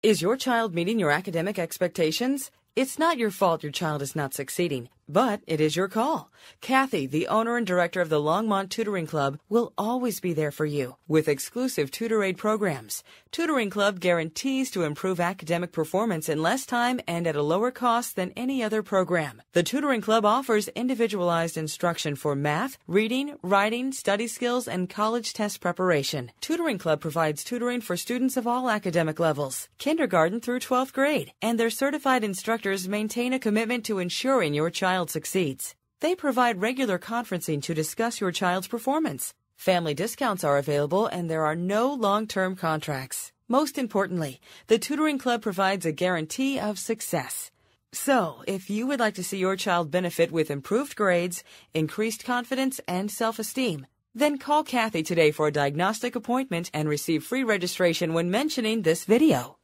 Is your child meeting your academic expectations? It's not your fault your child is not succeeding, but it is your call. Kathy, the owner and director of the Longmont Tutoring Club, will always be there for you with exclusive tutor aid programs. Tutoring Club guarantees to improve academic performance in less time and at a lower cost than any other program. The Tutoring Club offers individualized instruction for math, reading, writing, study skills, and college test preparation. Tutoring Club provides tutoring for students of all academic levels, kindergarten through 12th grade, and their certified instructors maintain a commitment to ensuring your child succeeds. They provide regular conferencing to discuss your child's performance. Family discounts are available and there are no long-term contracts. Most importantly, the Tutoring Club provides a guarantee of success. So, if you would like to see your child benefit with improved grades, increased confidence, and self-esteem, then call Kathy today for a diagnostic appointment and receive free registration when mentioning this video.